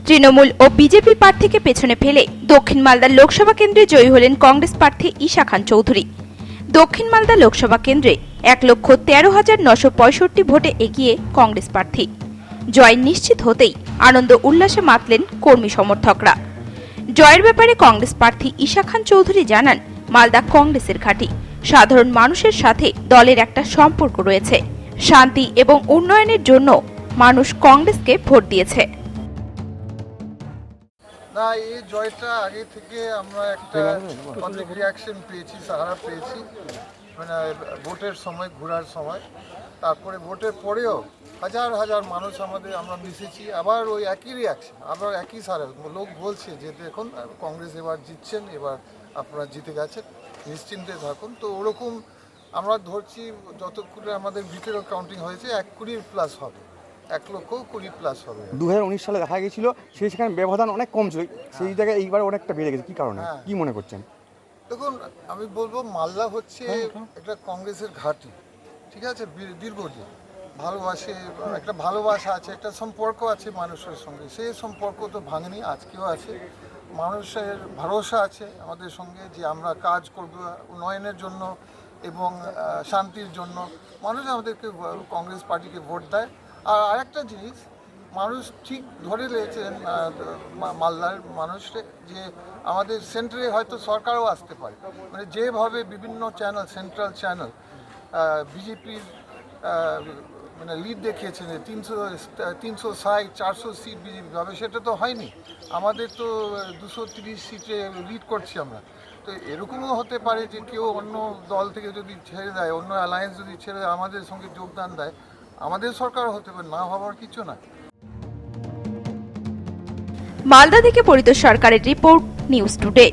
তৃণমূল ও BJP প্রার্থীকে পেছনে ফেলে দক্ষিণ মালদা লোকসভা কেন্দ্রে জয়ী হলেন কংগ্রেস প্রার্থী ঈশা খান চৌধুরী। দক্ষিণ মালদা লোকসভা কেন্দ্রে 1,13,965 ভোটে এগিয়ে কংগ্রেস প্রার্থী। জয় নিশ্চিত হতেই আনন্দ উল্লাসে মাতলেন কর্মী সমর্থকরা। জয়ের ব্যাপারে কংগ্রেস প্রার্থী ঈশা খান চৌধুরী জানান, মালদা কংগ্রেসের ঘাঁটি। সাধারণ মানুষের সাথে দলের একটা সম্পর্ক রয়েছে। শান্তি এবং উন্নয়নের জন্য মানুষ কংগ্রেসকে ভোট দিয়েছে। না, এই জয়টা আগে থেকে আমরা একটা পাবলিক রিয়াকশন পেয়েছি, সাহারা পেয়েছি, মানে ভোটের সময়, ঘোরার সময়। তারপরে ভোটের পরেও হাজার হাজার মানুষ আমরা মিশেছি, আবার ওই একই রিয়াকশন, আবার একই সারা। লোক বলছে যে দেখুন কংগ্রেস এবার জিতছেন, এবার আপনারা জিতে গেছেন, নিশ্চিন্তে থাকুন। তো ওরকম আমরা ধরছি, যতক্ষণ আমাদের ভিতরে কাউন্টিং হয়েছে 1,20,+ হবে, 1,20,+ হবে। 2019 সালে দেখা গিয়েছিল সেখানে ব্যবধান অনেক কম ছিল, সেই জায়গায় এইবার অনেকটা বেড়ে গেছে। কি কারণে, কি মনে করছেন? দেখুন, আমি বলবো মালদা হচ্ছে একটা কংগ্রেসের ঘাঁটি, ঠিক আছে, দীর্ঘদিন ভালোবাসে, একটা ভালোবাসা আছে, একটা সম্পর্ক আছে মানুষের সঙ্গে। সেই সম্পর্ক তো ভাঙেনি, আজকেও আছে। মানুষের ভরসা আছে আমাদের সঙ্গে যে আমরা কাজ করব উন্নয়নের জন্য এবং শান্তির জন্য। মানুষ আমাদেরকে কংগ্রেস পার্টিকে ভোট দেয়। আর আরেকটা জিনিস মানুষ ঠিক ধরে নিয়েছেন, মালদার মানুষকে, যে আমাদের সেন্টারে হয়তো সরকারও আসতে পারে। মানে যেভাবে বিভিন্ন চ্যানেল, সেন্ট্রাল চ্যানেল বিজেপির মানে লিড দেখিয়েছেন 360, 400 সিট বিজেপি হবে, সেটা তো হয়নি। আমাদের তো 230 সিটে লিড করছি আমরা। তো এরকমও হতে পারে যে কেউ অন্য দল থেকে যদি ছেড়ে দেয়, অন্য অ্যালায়েন্স যদি ছেড়ে দেয়, আমাদের সঙ্গে যোগদান দেয়, আমাদের সরকার হতে পারে, না হওয়ার কিছু না। মালদা থেকে পরিতোষ সরকারের রিপোর্ট, নিউজ টুডে।